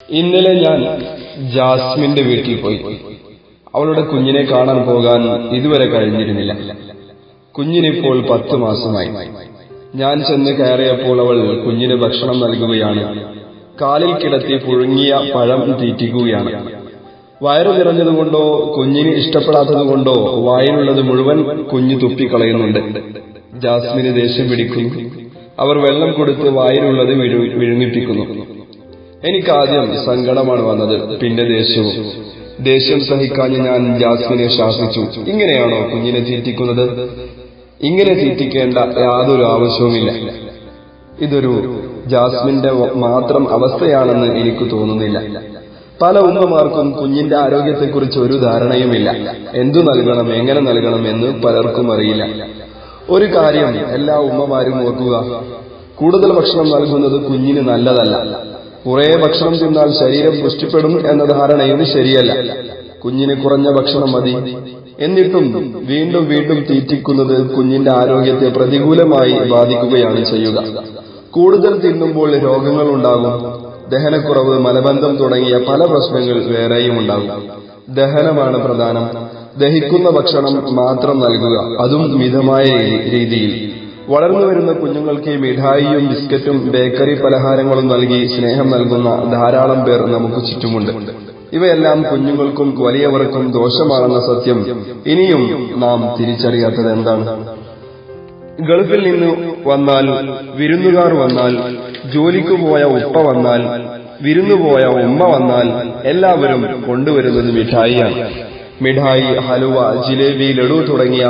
ഇന്നലെ ഞാൻ ജാസ്മിന്റെ വീട്ടിൽ പോയി. അവളുടെ കുഞ്ഞിനെ കാണാൻ പോകാൻ ഇതുവരെ കഴിഞ്ഞിരുന്നില്ല. കുഞ്ഞിനിപ്പോൾ 10 മാസമായി. ഞാൻ ചെന്ന് കയറിയപ്പോൾ അവൾ കുഞ്ഞിന് ഭക്ഷണം നൽകുകയാണ്. കാലിൽ കിടത്തി പുഴുങ്ങിയ പഴം തീറ്റിക്കുകയാണ്. വയറു നിറഞ്ഞതുകൊണ്ടോ കുഞ്ഞിന് ഇഷ്ടപ്പെടാത്തതുകൊണ്ടോ വായിലുള്ളത് മുഴുവൻ കുഞ്ഞു തുപ്പിക്കളയുന്നുണ്ട്. ജാസ്മിന് ദേഷ്യം പിടിക്കുന്നു. അവർ വെള്ളം കൊടുത്ത് വായിലുള്ളത് വിഴുങ്ങിപ്പിക്കുന്നു. എനിക്കാദ്യം സങ്കടമാണ് വന്നത്, പിന്നെ ദേഷ്യവും. ദേഷ്യം സഹിക്കാഞ്ഞ് ഞാൻ ജാസ്മിനെ ശാസിച്ചു. ഇങ്ങനെയാണോ കുഞ്ഞിനെ തീറ്റിക്കുന്നത്? ഇങ്ങനെ തീറ്റിക്കേണ്ട യാതൊരു ആവശ്യവുമില്ല. ഇതൊരു ജാസ്മിന്റെ മാത്രം അവസ്ഥയാണെന്ന് എനിക്ക് തോന്നുന്നില്ല. പല ഉമ്മമാർക്കും കുഞ്ഞിന്റെ ആരോഗ്യത്തെക്കുറിച്ച് ഒരു ധാരണയുമില്ല. എന്തു നൽകണം, എങ്ങനെ നൽകണം എന്ന് പലർക്കും അറിയില്ല. ഒരു കാര്യം എല്ലാ ഉമ്മമാരും ഓർക്കുക, കൂടുതൽ ഭക്ഷണം നൽകുന്നത് കുഞ്ഞിന് നല്ലതല്ല. കുറെ ഭക്ഷണം തിന്നാൽ ശരീരം പുഷ്ടിപ്പെടും എന്ന ധാരണയും ശരിയല്ല. കുഞ്ഞിന് കുറഞ്ഞ ഭക്ഷണം മതി. എന്നിട്ടും വീണ്ടും വീണ്ടും തീറ്റിക്കുന്നത് കുഞ്ഞിന്റെ ആരോഗ്യത്തെ പ്രതികൂലമായി ബാധിക്കുകയാണ് ചെയ്യുക. കൂടുതൽ തിന്നുമ്പോൾ രോഗങ്ങൾ ഉണ്ടാകും. ദഹനക്കുറവ്, മലബന്ധം തുടങ്ങിയ പല പ്രശ്നങ്ങൾ വേറെയും ഉണ്ടാകും. ദഹനമാണ് പ്രധാനം. ദഹിക്കുന്ന ഭക്ഷണം മാത്രം നൽകുക, അതും മിതമായ രീതിയിൽ. വളർന്നുവരുന്ന കുഞ്ഞുങ്ങൾക്ക് മിഠായിയും ബിസ്ക്കറ്റും ബേക്കറി പലഹാരങ്ങളും നൽകി സ്നേഹം നൽകുന്ന ധാരാളം പേർ നമുക്ക് ചുറ്റുമുണ്ട്. ഇവയെല്ലാം കുഞ്ഞുങ്ങൾക്കും വലിയവർക്കും ദോഷമാണെന്ന സത്യം ഇനിയും നാം തിരിച്ചറിയാത്തത് എന്താണ്? ഗൾഫിൽ നിന്ന് വന്നാൽ, വിരുന്നുകാർ വന്നാൽ, ജോലിക്ക് പോയ ഉപ്പ വന്നാൽ, വിരുന്നുപോയ ഉമ്മ വന്നാൽ എല്ലാവരും കൊണ്ടുവരുന്നത് മിഠായിയാണ്. മിഠായി, ഹലുവ, ജിലേബി, ലഡു തുടങ്ങിയ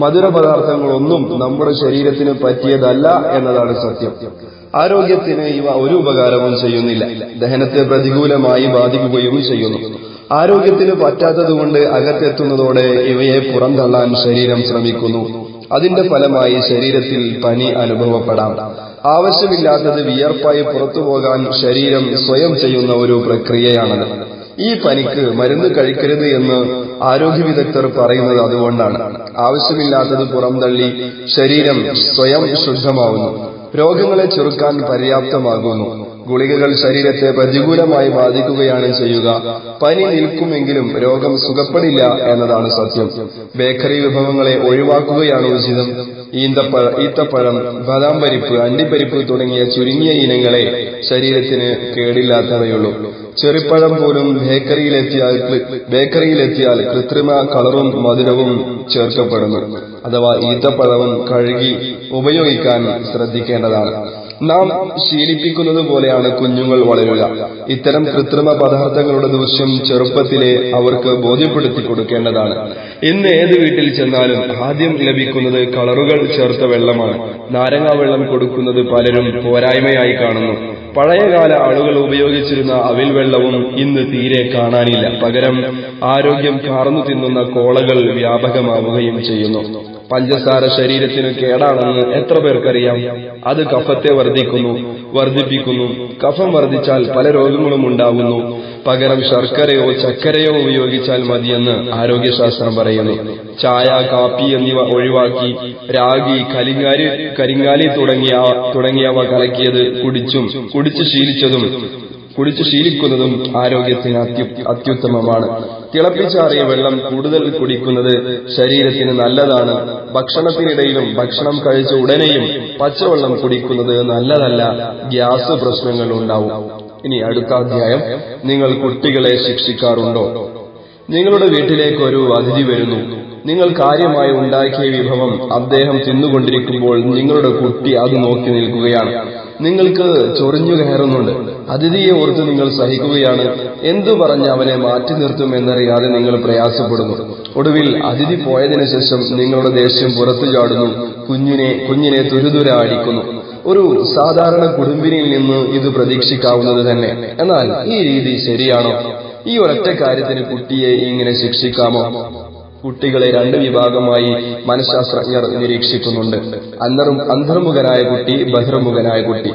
മധുര പദാർത്ഥങ്ങളൊന്നും നമ്മുടെ ശരീരത്തിന് പറ്റിയതല്ല എന്നതാണ് സത്യം. ആരോഗ്യത്തിന് ഇവ ഒരു ഉപകാരവും ചെയ്യുന്നില്ല. ദഹനത്തെ പ്രതികൂലമായി ബാധിക്കുകയും ചെയ്യുന്നു. ആരോഗ്യത്തിന് പറ്റാത്തതുകൊണ്ട് അകത്തെത്തുന്നതോടെ ഇവയെ പുറന്തള്ളാൻ ശരീരം ശ്രമിക്കുന്നു. അതിന്റെ ഫലമായി ശരീരത്തിൽ പനി അനുഭവപ്പെടാം. ആവശ്യമില്ലാത്തത് വിയർപ്പായി പുറത്തുപോകാൻ ശരീരം സ്വയം ചെയ്യുന്ന ഒരു പ്രക്രിയയാണത്. ഈ പനിക്ക് മരുന്ന് കഴിക്കരുത് എന്ന് ആരോഗ്യ വിദഗ്ധർ പറയുന്നത് അതുകൊണ്ടാണ്. ആവശ്യമില്ലാത്തത് പുറംതള്ളി ശരീരം സ്വയം ശുദ്ധമാവുന്നു. രോഗങ്ങളെ ചെറുക്കാൻ പര്യാപ്തമാകുന്നു. ഗുളികകൾ ശരീരത്തെ പ്രതികൂലമായി ബാധിക്കുകയാണ് ചെയ്യുക. പനി നിൽക്കുമെങ്കിലും രോഗം സുഖപ്പെടില്ല എന്നതാണ് സത്യം. ബേക്കറി വിഭവങ്ങളെ ഒഴിവാക്കുകയാണ് ഉചിതം. ഈത്തപ്പഴം, ബദാം പരിപ്പ്, അണ്ടിപ്പരിപ്പ് തുടങ്ങിയ ചുരുങ്ങിയ ഇനങ്ങളെ ശരീരത്തിന് കേടില്ലാത്തവയുള്ളൂ. ചെറിപ്പഴം പോലും ബേക്കറിയിലെത്തിയാൽ കൃത്രിമ കളറും മധുരവും ചേർക്കപ്പെടുന്നു. അഥവാ ഈത്തപ്പഴവും കഴുകി ഉപയോഗിക്കാൻ ശ്രദ്ധിക്കേണ്ടതാണ്. നാം ശീലിപ്പിക്കുന്നത് പോലെയാണ് കുഞ്ഞുങ്ങൾ വളരുക. ഇത്തരം കൃത്രിമ പദാർത്ഥങ്ങളുടെ ദൂഷ്യം ചെറുപ്പത്തിലെ അവർക്ക് ബോധ്യപ്പെടുത്തി കൊടുക്കേണ്ടതാണ്. ഇന്ന് ഏത് വീട്ടിൽ ചെന്നാലും ആദ്യം ലഭിക്കുന്നത് കളറുകൾ ചേർത്ത വെള്ളമാണ്. നാരങ്ങാ വെള്ളം കൊടുക്കുന്നത് പലരും പോരായ്മയായി കാണുന്നു. പഴയകാല ആളുകൾ ഉപയോഗിച്ചിരുന്ന അവിൽ വെള്ളവും ഇന്ന് തീരെ കാണാനില്ല. പകരം ആരോഗ്യം കാർന്നു തിന്നുന്ന കോളകൾ വ്യാപകമാവുകയും ചെയ്യുന്നു. പഞ്ചസാര ശരീരത്തിന് കേടാണെന്ന് എത്ര പേർക്കറിയാം? അത് കഫത്തെ വർദ്ധിപ്പിക്കുന്നു. കഫം വർദ്ധിച്ചാൽ പല രോഗങ്ങളും ഉണ്ടാകുന്നു. പകരം ശർക്കരയോ ചക്കരയോ ഉപയോഗിച്ചാൽ മതിയെന്ന് ആരോഗ്യശാസ്ത്രം പറയുന്നു. ചായ, കാപ്പി എന്നിവ ഒഴിവാക്കി രാഗി, കരിങ്ങാലി തുടങ്ങിയവ കലക്കിയത് കുടിച്ചു ശീലിക്കുന്നതും ആരോഗ്യത്തിന് അത്യുത്തമമാണ്. തിളപ്പിച്ചാറിയ വെള്ളം കൂടുതൽ കുടിക്കുന്നത് ശരീരത്തിന് നല്ലതാണ്. ഭക്ഷണത്തിനിടയിലും ഭക്ഷണം കഴിച്ച ഉടനെയും പച്ചവെള്ളം കുടിക്കുന്നത് നല്ലതല്ല. ഗ്യാസ് പ്രശ്നങ്ങൾ ഉണ്ടാവും. ഇനി അടുത്ത അധ്യായം. നിങ്ങൾ കുട്ടികളെ ശിക്ഷിക്കാറുണ്ടോ? നിങ്ങളുടെ വീട്ടിലേക്ക് ഒരു അതിഥി വരുന്നു. നിങ്ങൾ കാര്യമായി ഉണ്ടാക്കിയ വിഭവം അദ്ദേഹം തിന്നുകൊണ്ടിരിക്കുമ്പോൾ നിങ്ങളുടെ കുട്ടി അത് നോക്കി നിൽക്കുകയാണ്. നിങ്ങൾക്ക് ചൊറിഞ്ഞു കയറുന്നുണ്ട്. അതിഥിയെ ഓർത്ത് നിങ്ങൾ സഹിക്കുകയാണ്. എന്തു പറഞ്ഞ് അവനെ മാറ്റി നിർത്തും എന്നറിയാതെ നിങ്ങൾ പ്രയാസപ്പെടുന്നു. ഒടുവിൽ അതിഥി പോയതിനു ശേഷം നിങ്ങളുടെ ദേഷ്യം പുറത്തു ചാടുന്നു. കുഞ്ഞിനെ തുരുതുര അടിക്കുന്നു. ഒരു സാധാരണ കുടുംബിനിയിൽ നിന്ന് ഇത് പ്രതീക്ഷിക്കാവുന്നത് തന്നെ. എന്നാൽ ഈ രീതി ശരിയാണോ? ഈ ഒരൊറ്റ കാര്യത്തിന് കുട്ടിയെ ഇങ്ങനെ ശിക്ഷിക്കാമോ? കുട്ടികളെ 2 വിഭാഗമായി മനഃശാസ്ത്രജ്ഞർ നിരീക്ഷിക്കുന്നുണ്ട്. അന്തർമുഖനായ കുട്ടി, ബഹിർമുഖനായ കുട്ടി.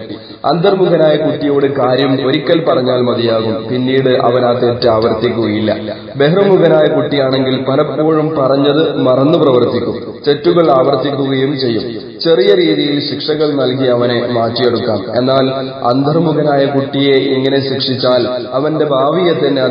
അന്തർമുഖനായ കുട്ടിയോട് കാര്യം ഒരിക്കൽ പറഞ്ഞാൽ മതിയാകും. പിന്നീട് അവൻ ആ തെറ്റ് ആവർത്തിക്കുകയില്ല. ബഹിർമുഖനായ കുട്ടിയാണെങ്കിൽ പലപ്പോഴും പറഞ്ഞത് മറന്നു പ്രവർത്തിക്കും. തെറ്റുകൾ ആവർത്തിക്കുകയും ചെയ്യും. ചെറിയ രീതിയിൽ ശിക്ഷകൾ നൽകി അവനെ മാറ്റിയെടുക്കാം. എന്നാൽ അന്തർമുഖനായ കുട്ടിയെ ഇങ്ങനെ ശിക്ഷിച്ചാൽ അവന്റെ ഭാവിയെ തന്നെ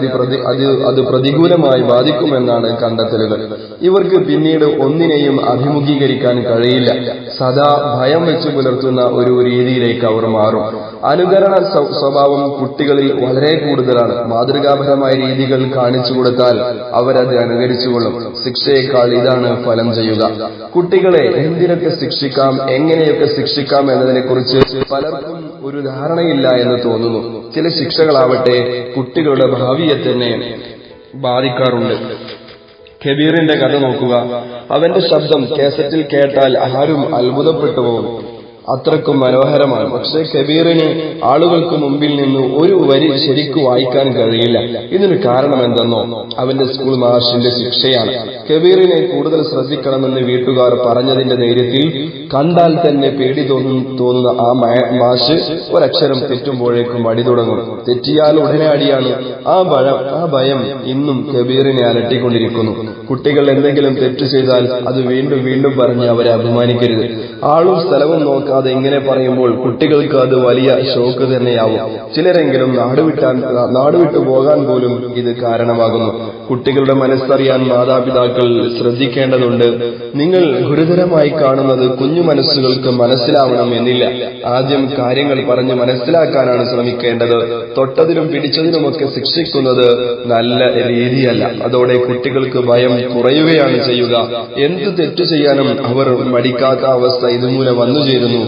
അത് പ്രതികൂലമായി ബാധിക്കുമെന്നാണ് കണ്ടെത്തലുകൾ. ഇവർക്ക് പിന്നീട് ഒന്നിനെയും അഭിമുഖീകരിക്കാൻ കഴിയില്ല. സദാ ഭയം വെച്ച് പുലർത്തുന്ന ഒരു രീതിയിലേക്ക് അവർ മാറും. അനുകരണ സ്വഭാവം കുട്ടികളിൽ വളരെ കൂടുതലാണ്. മാതൃകാപരമായ രീതികൾ കാണിച്ചു കൊടുത്താൽ അവരത് അനുകരിച്ചുകൊള്ളും. ശിക്ഷയേക്കാൾ ഇതാണ് ഫലം ചെയ്യുക. കുട്ടികളെ എന്തിനൊക്കെ ശിക്ഷിക്കാം, എങ്ങനെയൊക്കെ ശിക്ഷിക്കാം എന്നതിനെക്കുറിച്ച് പലർക്കും ഒരു ധാരണയില്ല എന്ന് തോന്നുന്നു. ചില ശിക്ഷകളാവട്ടെ കുട്ടികളുടെ ഭാവിയെ തന്നെ ബാധിക്കാറുണ്ട്. കബീറിന്റെ കഥ നോക്കുക. അവന്റെ ശബ്ദം കാസറ്റിൽ കേട്ടാൽ ആരും അത്ഭുതപ്പെട്ടു പോകും. അത്രക്കും മനോഹരമാണ്. പക്ഷേ കബീറിന് ആളുകൾക്ക് മുമ്പിൽ നിന്ന് ഒരു വരി ശരിക്കു വായിക്കാൻ കഴിയില്ല. ഇതിന് കാരണം എന്തെന്നോ? അവന്റെ സ്കൂൾ മാഷിന്റെ ശിക്ഷയാണ്. കബീറിനെ കൂടുതൽ ശ്രദ്ധിക്കണമെന്ന് വീട്ടുകാർ പറഞ്ഞതിന്റെ ധൈര്യത്തിൽ കണ്ടാൽ തന്നെ പേടി തോന്നുന്ന ആ മാഷ് ഒരക്ഷരം തെറ്റുമ്പോഴേക്കും അടി തുടങ്ങും. തെറ്റിയാൽ ഉടനെ അടിയാണ്. ആ ഭയം ഇന്നും കബീറിനെ അലട്ടിക്കൊണ്ടിരിക്കുന്നു. കുട്ടികൾ എന്തെങ്കിലും തെറ്റ് ചെയ്താൽ അത് വീണ്ടും വീണ്ടും പറഞ്ഞ് അവരെ അഭിമാനിക്കരുത്. ആളും സ്ഥലവും നോക്കാതെ ഇങ്ങനെ പറയുമ്പോൾ കുട്ടികൾക്ക് അത് വലിയ ഷോക്ക് തന്നെയാവും. ചിലരെങ്കിലും നാടുവിട്ടു പോകാൻ പോലും ഇത് കാരണമാകുന്നു. കുട്ടികളുടെ മനസ്സറിയാൻ മാതാപിതാക്കൾ ശ്രദ്ധിക്കേണ്ടതുണ്ട്. നിങ്ങൾ ഗുരുതരമായി കാണുന്നത് കുഞ്ഞു മനസ്സുകൾക്ക് മനസ്സിലാവണം എന്നില്ല. ആദ്യം കാര്യങ്ങൾ പറഞ്ഞ് മനസ്സിലാക്കാനാണ് ശ്രമിക്കേണ്ടത്. തൊട്ടതിനും പിടിച്ചതിനുമൊക്കെ ശിക്ഷിക്കുന്നത് നല്ല രീതിയല്ല. അതോടെ കുട്ടികൾക്ക് ഭയം കുറയുകയാണ് ചെയ്യുക. എന്ത് തെറ്റു ചെയ്യാനും അവർ മടിക്കാത്ത അവസ്ഥ ഇതുമൂലം വന്നു ചേരുന്നു.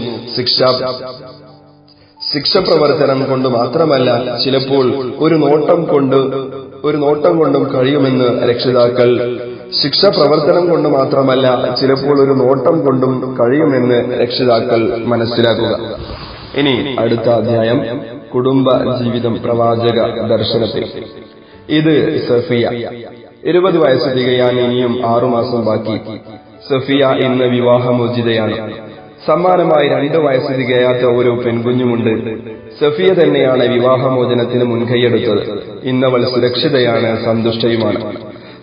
ശിക്ഷ പ്രവർത്തനം കൊണ്ട് മാത്രമല്ല, ചിലപ്പോൾ ഒരു നോട്ടം കൊണ്ടും കഴിയുമെന്ന് രക്ഷിതാക്കൾ ശിക്ഷ പ്രവർത്തനം കൊണ്ട് മാത്രമല്ല ചിലപ്പോൾ ഒരു നോട്ടം കൊണ്ടും കഴിയുമെന്ന് രക്ഷിതാക്കൾ മനസ്സിലാക്കുക. ഇനി അടുത്ത അധ്യായം, കുടുംബ ജീവിതം പ്രവാചക ദർശനത്തിൽ. ഇത് സഫിയ. 20 വയസ്സ് തികയാൻ ഇനിയും 6 മാസം ബാക്കി. സഫിയ ഇന്ന് വിവാഹമോചിതയാണ്. സമ്മാനമായി 2 വയസ്സ് തികയാത്ത ഒരു പെൺകുഞ്ഞുമുണ്ട്. സഫിയ തന്നെയാണ് വിവാഹമോചനത്തിന് മുൻകൈയെടുത്തത്. ഇന്നവൾ സുരക്ഷിതയാണ്, സന്തുഷ്ടയുമാണ്.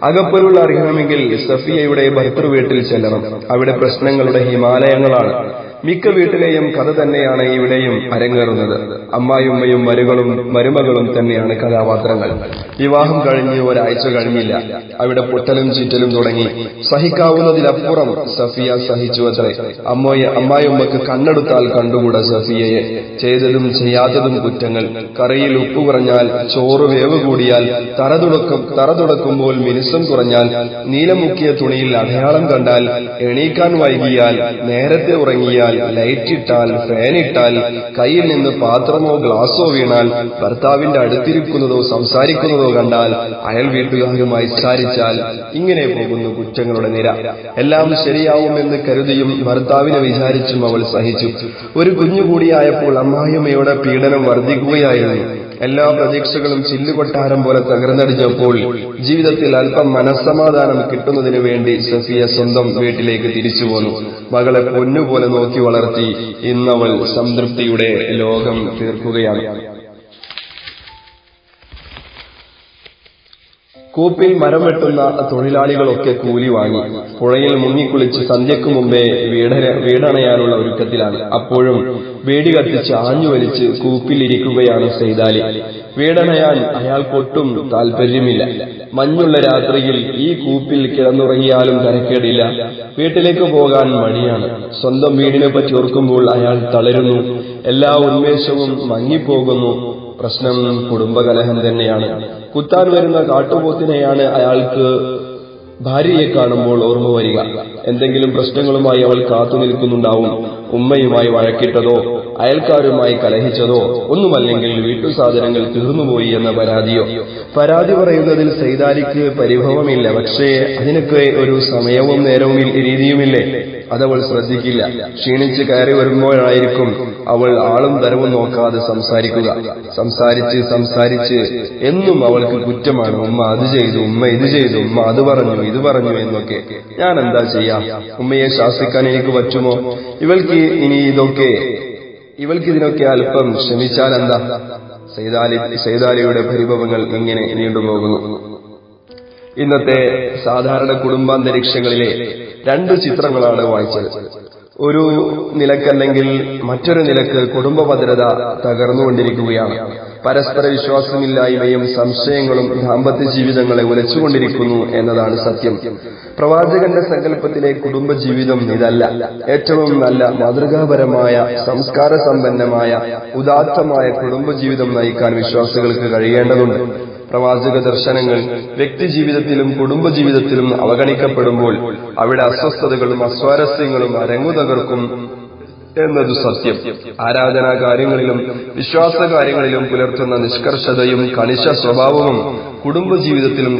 അകപ്പൊരുൾ അറിയണമെങ്കിൽ സഫിയയുടെ ഭർത്തൃവീട്ടിൽ ചെല്ലണം. അവിടെ പ്രശ്നങ്ങളുടെ ഹിമാലയങ്ങളാണ്. മിക്ക വീട്ടിലെയും കഥ തന്നെയാണ് ഇവിടെയും അരങ്ങേറുന്നത്. അമ്മായിയുമ്മയും മരുമകളും തന്നെയാണ് കഥാപാത്രങ്ങൾ. വിവാഹം കഴിഞ്ഞ് ഒരാഴ്ച കഴിഞ്ഞില്ല, അവിടെ പൊട്ടലും ചീറ്റലും തുടങ്ങി. സഹിക്കാവുന്നതിലപ്പുറം സഫിയ സഹിച്ചു അത്രേ. അമ്മായിയുമ്മക്ക് കണ്ണെടുത്താൽ കണ്ടുകൂടാ സഫിയയെ. ചെയ്തതും ചെയ്യാത്തതും കുറ്റങ്ങൾ. കറിയിൽ ഉപ്പ് കുറഞ്ഞാൽ, ചോറ് വേവ് കൂടിയാൽ, തറ തുടക്കുമ്പോൾ മിനുസം കുറഞ്ഞാൽ, നീലമുക്കിയ തുണിയിൽ അടയാളം കണ്ടാൽ, എണീക്കാൻ വൈകിയാൽ, നേരത്തെ ഉറങ്ങിയാൽ, ലൈറ്റിട്ടാൽ, ഫാനിട്ടാൽ, കയ്യിൽ നിന്ന് പാത്രമോ ഗ്ലാസോ വീണാൽ, ഭർത്താവിന്റെ അടുത്തിരിക്കുന്നതോ സംസാരിക്കുന്നതോ കണ്ടാൽ, അയൽ വീട്ടുകാരുമായി സംസാരിച്ചാൽ, ഇങ്ങനെ പോകുന്നു കുറ്റങ്ങളുടെ നിര. എല്ലാം ശരിയാവുമെന്ന് കരുതിയും ഭർത്താവിനെ വിചാരിച്ചും അവൾ സഹിച്ചു. ഒരു കുഞ്ഞുകൂടിയായപ്പോൾ അമ്മായിയമ്മയുടെ പീഡനം വർദ്ധിക്കുകയായിരുന്നു. എല്ലാ പ്രതീക്ഷകളും ചില്ലുകൊട്ടാരം പോലെ തകർന്നടിഞ്ഞപ്പോൾ ജീവിതത്തിൽ അല്പം മനസ്സമാധാനം കിട്ടുന്നതിനു വേണ്ടി സഫിയ സ്വന്തം വീട്ടിലേക്ക് തിരിച്ചു പോന്നു. മകളെ പൊന്നുപോലെ നോക്കി വളർത്തി ഇന്നവൾ സംതൃപ്തിയുടെ ലോകം തീർക്കുകയാണ്. കൂപ്പിൽ മരം വെട്ടുന്ന തൊഴിലാളികളൊക്കെ കൂലി വാങ്ങി പുഴയിൽ മുങ്ങിക്കുളിച്ച് സന്ധ്യയ്ക്കു മുമ്പേ വീടണയാനുള്ള ഒരുക്കത്തിലാണ്. അപ്പോഴും വേടി കത്തിച്ച് ആഞ്ഞു വലിച്ച് കൂപ്പിലിരിക്കുകയാണ് സൈദാലി. വീടണയാൻ അയാൾക്കൊട്ടും താല്പര്യമില്ല. മഞ്ഞുള്ള രാത്രിയിൽ ഈ കൂപ്പിൽ കിടന്നുറങ്ങിയാലും തരക്കേടില്ല. വീട്ടിലേക്ക് പോകാൻ മടിയാണ്. സ്വന്തം വീടിനെ പറ്റി ഓർക്കുമ്പോൾ അയാൾ തളരുന്നു. എല്ലാ ഉന്മേഷവും മങ്ങിപ്പോകുന്നു. പ്രശ്നം കുടുംബകലഹം തന്നെയാണ്. കുത്താൻ വരുന്ന കാട്ടുപോത്തിനെയാണ് അയാൾക്ക് ഭാര്യയെ കാണുമ്പോൾ ഓർമ്മ വരിക. എന്തെങ്കിലും പ്രശ്നങ്ങളുമായി അവൾ കാത്തു നിൽക്കുന്നുണ്ടാവും. ഉമ്മയുമായി വഴക്കിട്ടതോ അയൽക്കാരുമായി കലഹിച്ചതോ ഒന്നുമല്ലെങ്കിൽ വീട്ടുസാധനങ്ങൾ തീർന്നുപോയി എന്ന പരാതിയോ. പരാതി പറയുന്നതിൽ സൈദാലിക്ക് പരിഭവമില്ല. പക്ഷേ അതിനൊക്കെ ഒരു സമയവും നേരവും രീതിയുമില്ലേ? അതവൾ ശ്രദ്ധിക്കില്ല. ക്ഷീണിച്ച് കയറി വരുമ്പോഴായിരിക്കും അവൾ ആളും തരവും നോക്കാതെ സംസാരിക്കുക. സംസാരിച്ച് എന്നും അവൾക്ക് കുറ്റമാണ്. ഉമ്മ അത് ചെയ്തു, ഉമ്മ ഇത് ചെയ്തു, ഉമ്മ അത് പറഞ്ഞു, ഇത് പറഞ്ഞു എന്നൊക്കെ. ഞാൻ എന്താ ചെയ്യാ? ഉമ്മയെ ശാസിക്കാൻ എനിക്ക് പറ്റുമോ? ഇവൾക്കിതിനൊക്കെ അല്പം ക്ഷമിച്ചാൽ എന്താ? സൈദാലിയുടെ പരിഭവങ്ങൾ ഇങ്ങനെ നീണ്ടുപോകുന്നു. ഇന്നത്തെ സാധാരണ കുടുംബാന്തരീക്ഷങ്ങളിലെ 2 ചിത്രങ്ങളാണ് വായിച്ചത്. ഒരു നിലക്കല്ലെങ്കിൽ മറ്റൊരു നിലക്ക് കുടുംബ ഭദ്രത തകർന്നുകൊണ്ടിരിക്കുകയാണ്. പരസ്പര വിശ്വാസമില്ലായ്മയും സംശയങ്ങളും ദാമ്പത്യ ജീവിതങ്ങളെ ഉലച്ചുകൊണ്ടിരിക്കുന്നു എന്നതാണ് സത്യം. പ്രവാചകന്റെ സങ്കല്പത്തിലെ കുടുംബ ജീവിതം ഇതല്ല. ഏറ്റവും നല്ല മാതൃകാപരമായ സംസ്കാര സമ്പന്നമായ ഉദാത്തമായ കുടുംബജീവിതം നയിക്കാൻ വിശ്വാസികൾക്ക് കഴിയേണ്ടതുണ്ട്. പ്രവാചക ദർശനങ്ങൾ വ്യക്തിജീവിതത്തിലും കുടുംബജീവിതത്തിലും അവഗണിക്കപ്പെടുമ്പോൾ അവിടെ അസ്വസ്ഥതകളും അസ്വാരസ്യങ്ങളും അരങ്ങുതകർക്കും എന്നത് സത്യം. ആരാധനാ കാര്യങ്ങളിലും വിശ്വാസ കാര്യങ്ങളിലും പുലർത്തുന്ന നിഷ്കർഷതയും കണിശ സ്വഭാവവും കുടുംബജീവിതത്തിലും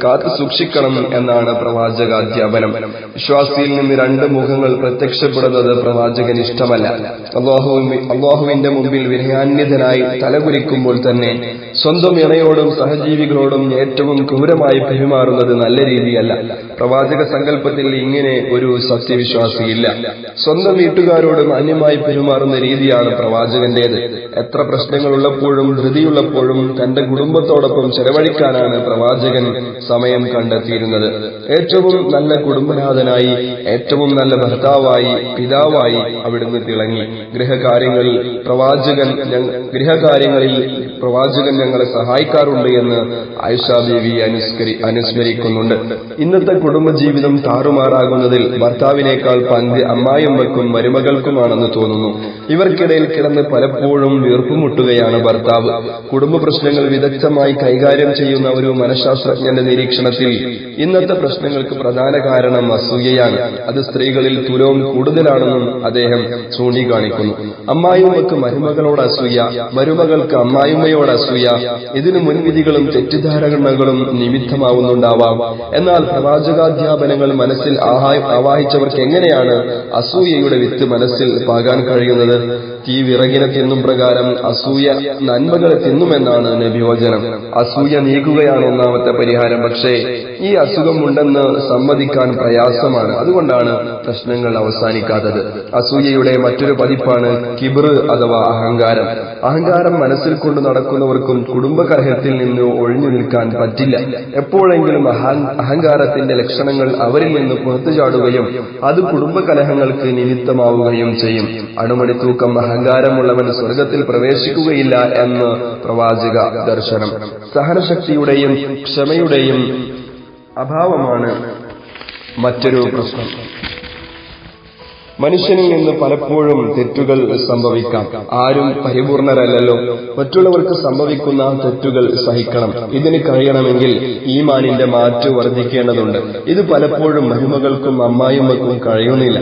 കാത്തുസൂക്ഷിക്കണം എന്നാണ് പ്രവാചകാധ്യാപനം. വിശ്വാസിയിൽ നിന്ന് രണ്ട് മുഖങ്ങൾ പ്രത്യക്ഷപ്പെടുന്നത് പ്രവാചകന് ഇഷ്ടമല്ല. അള്ളാഹുവിന്റെ മുമ്പിൽ വിനയാന്വിതനായി തലകുനിക്കുമ്പോൾ തന്നെ സ്വന്തം ഇണയോടും സഹജീവികളോടും ഏറ്റവും ക്രൂരമായി പെരുമാറുന്നത് നല്ല രീതിയല്ല. പ്രവാചക സങ്കല്പത്തിൽ ഇങ്ങനെ ഒരു സത്യവിശ്വാസിയില്ല. സ്വന്തം വീട്ടുകാരോടും അന്യമായി പെരുമാറുന്ന രീതിയാണ് പ്രവാചകന്റേത്. എത്ര പ്രശ്നങ്ങളുള്ളപ്പോഴും ധൃതിയുള്ളപ്പോഴും തന്റെ കുടുംബത്തോടൊപ്പം ചെലവഴിക്കാനാണ് പ്രവാചകൻ സമയം കണ്ടെത്തിയിരുന്നത്. ഏറ്റവും നല്ല കുടുംബനാഥനായി, ഏറ്റവും നല്ല ഭർത്താവായി, പിതാവായി അവിടുന്ന് തിളങ്ങി. ഗൃഹകാര്യങ്ങളിൽ പ്രവാചകൻ ഞങ്ങളെ സഹായിക്കാറുണ്ട് എന്ന് ആയിഷ ബീവി അനുസ്മരിക്കുന്നുണ്ട്. ഇന്നത്തെ കുടുംബജീവിതം താറുമാറാകുന്നതിൽ ഭർത്താവിനേക്കാൾ പങ്ക് അമ്മായിയമ്മക്കും മരുമകൾക്കുമാണെന്ന് തോന്നുന്നു. ഇവർക്കിടയിൽ കിടന്ന് പലപ്പോഴും വീർപ്പുമുട്ടുകയാണ് ഭർത്താവ്. കുടുംബ പ്രശ്നങ്ങൾ വിദഗ്ധമായി കൈകാര്യം ചെയ്യുന്ന ഒരു മനഃശാസ്ത്രജ്ഞന്റെ നിരീക്ഷണത്തിൽ ഇന്നത്തെ പ്രശ്നങ്ങൾക്ക് പ്രധാന കാരണം അസൂയയാണ്. അത് സ്ത്രീകളിൽ തുലവും കൂടുതലാണെന്നും അദ്ദേഹം ചൂണ്ടിക്കാണിക്കുന്നു. അമ്മായിയമ്മക്ക് മരുമകളോട് അസൂയ, മരുമകൾക്ക് അമ്മായിമ്മയോട് അസൂയ. ഇതിന് മുൻവിധികളും തെറ്റിദ്ധാരണകളും നിമിത്തമാവുന്നുണ്ടാവാം. എന്നാൽ പ്രവാചകാധ്യാപനങ്ങൾ മനസ്സിൽ ആവാഹിച്ചവർക്ക് എങ്ങനെയാണ് അസൂയയുടെ വിത്ത് മനസ്സിൽ പാകാൻ കഴിയുന്നത്? തീ വിറകിനെ തിന്നും പ്രകാരം അസൂയ നന്മകളെ തിന്നുമെന്നാണ് നബിവചനം. അസൂയ നീക്കുകയാണ് ഒന്നാമത്തെ പരിഹാരം. പക്ഷേ ഈ അസുഖമുണ്ടെന്ന് സമ്മതിക്കാൻ പ്രയാസമാണ്. അതുകൊണ്ടാണ് പ്രശ്നങ്ങൾ അവസാനിക്കാത്തത്. അസൂയയുടെ മറ്റൊരു പതിപ്പാണ് കിബ്ർ അഥവാ അഹങ്കാരം. അഹങ്കാരം മനസ്സിൽ കൊണ്ട് നടക്കുന്നവർക്കും കുടുംബകലഹത്തിൽ നിന്ന് ഒഴിഞ്ഞു നിൽക്കാൻ പറ്റില്ല. എപ്പോഴെങ്കിലും അഹങ്കാരത്തിന്റെ ലക്ഷണങ്ങൾ അവരിൽ നിന്ന് പുറത്തു ചാടുകയും അത് കുടുംബകലഹങ്ങൾക്ക് നിമിത്തമാവുകയും ചെയ്യും. അണുമണി തൂക്കം അഹങ്കാരമുള്ളവൻ സ്വർഗത്തിൽ പ്രവേശിക്കുകയില്ല എന്ന് പ്രവാചക ദർശനം. സഹനശക്തിയുടെയും ക്ഷമയുടെയും അഭാവമാണ് മറ്റൊരു പ്രശ്നം. മനുഷ്യനിൽ നിന്ന് പലപ്പോഴും തെറ്റുകൾ സംഭവിക്കാം. ആരും പരിപൂർണരല്ലല്ലോ. മറ്റുള്ളവർക്ക് സംഭവിക്കുന്ന തെറ്റുകൾ സഹിക്കണം. ഇതിന് കഴിയണമെങ്കിൽ ഈമാനിന്റെ മാറ്റ് വർദ്ധിക്കേണ്ടതുണ്ട്. ഇത് പലപ്പോഴും മരുമകൾക്കും അമ്മായിമ്മക്കും കഴിയുന്നില്ല.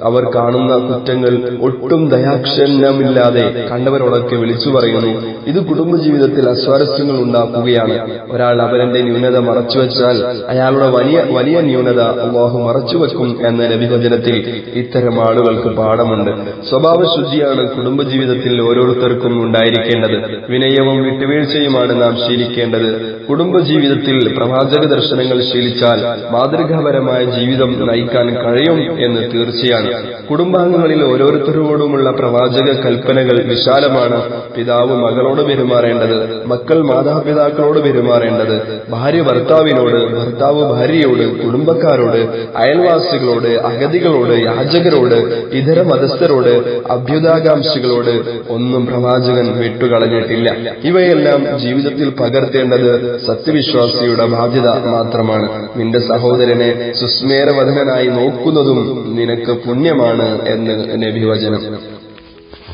അവർ കാണുന്ന കുറ്റങ്ങൾ ഒട്ടും ദയാക്ഷണ്യമില്ലാതെ കണ്ടവരോടൊക്കെ വിളിച്ചു പറയുന്നു. ഇത് കുടുംബജീവിതത്തിൽ അസ്വാരസ്യങ്ങൾ ഉണ്ടാക്കുകയാണ്. ഒരാൾ അവരന്റെ ന്യൂനത മറച്ചുവെച്ചാൽ അയാളുടെ വലിയ ന്യൂനത അല്ലാഹു മറച്ചുവെക്കും എന്ന നബിവചനത്തിൽ ഇത്തരം ആളുകൾക്ക് പാഠമുണ്ട്. സ്വഭാവശുദ്ധിയാണ് കുടുംബജീവിതത്തിൽ ഓരോരുത്തർക്കും ഉണ്ടായിരിക്കേണ്ടത്. വിനയവും വിട്ടുവീഴ്ചയുമാണ് നാം ശീലിക്കേണ്ടത്. കുടുംബജീവിതത്തിൽ പ്രവാചക ദർശനങ്ങൾ ശീലിച്ചാൽ മാതൃകാപരമായ ജീവിതം നയിക്കാൻ കഴിയും എന്ന് തീർച്ചയാണ്. കുടുംബാംഗങ്ങളിൽ ഓരോരുത്തരോടുമുള്ള പ്രവാചക കൽപ്പനകൾ വിശാലമാണ്. പിതാവ് മകളോട് പെരുമാറേണ്ടത്, മക്കൾ മാതാപിതാക്കളോട് പെരുമാറേണ്ടത്, ഭാര്യ ഭർത്താവിനോട്, ഭർത്താവ് ഭാര്യയോട്, കുടുംബക്കാരോട്, അയൽവാസികളോട്, അഗതികളോട്, യാചകരോട്, ഇതര മതസ്ഥരോട്, അഭ്യുദാകാംക്ഷികളോട് ഒന്നും പ്രവാചകൻ വിട്ടുകളഞ്ഞിട്ടില്ല. ഇവയെല്ലാം ജീവിതത്തിൽ പകർത്തേണ്ടത് സത്യവിശ്വാസിയുടെ ബാധ്യത മാത്രമാണ്. നിന്റെ സഹോദരനെ സുസ്മേരവദനായി നോക്കുന്നതും നിനക്ക് പുണ്യമാണ് എന്ന് നബിവചനം.